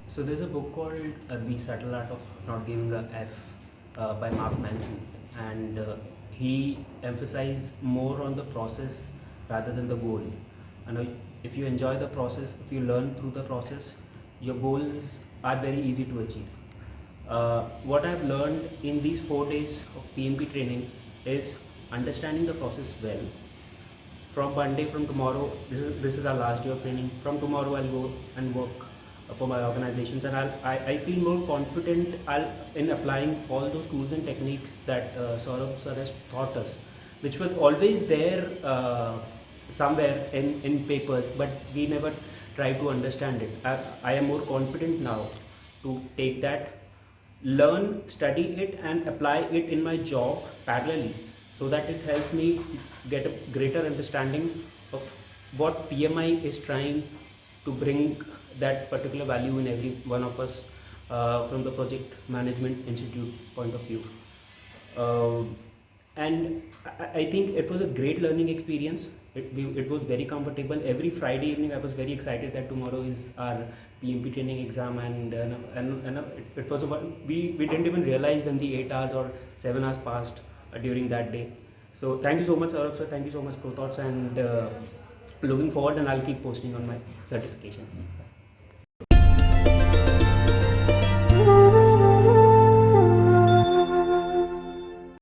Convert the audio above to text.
So there's a book called The Subtle Art of Not Giving a F by Mark Manson, and he emphasized more on the process rather than the goal. And if you enjoy the process, if you learn through the process, your goals are very easy to achieve. What I've learned in these 4 days of PMP training is understanding the process well. From Monday, from tomorrow, this is our last day of training. From tomorrow, I'll go and work for my organizations, and I feel more confident in applying all those tools and techniques that Saurabh sir has taught us, which was always there somewhere in papers, but we never try to understand it. I am more confident now to take that, learn, study it, and apply it in my job parallelly, so that it helps me get a greater understanding of what PMI is trying to bring that particular value in every one of us from the Project Management Institute point of view. And I think it was a great learning experience. It was very comfortable. Every Friday evening I was very excited that tomorrow is our PMP training exam, and it was about, we didn't even realize when the 8 hours or 7 hours passed during that day. So thank you so much, Saurabh sir, thank you so much, ProThoughts, and looking forward, and I'll keep posting on my certification.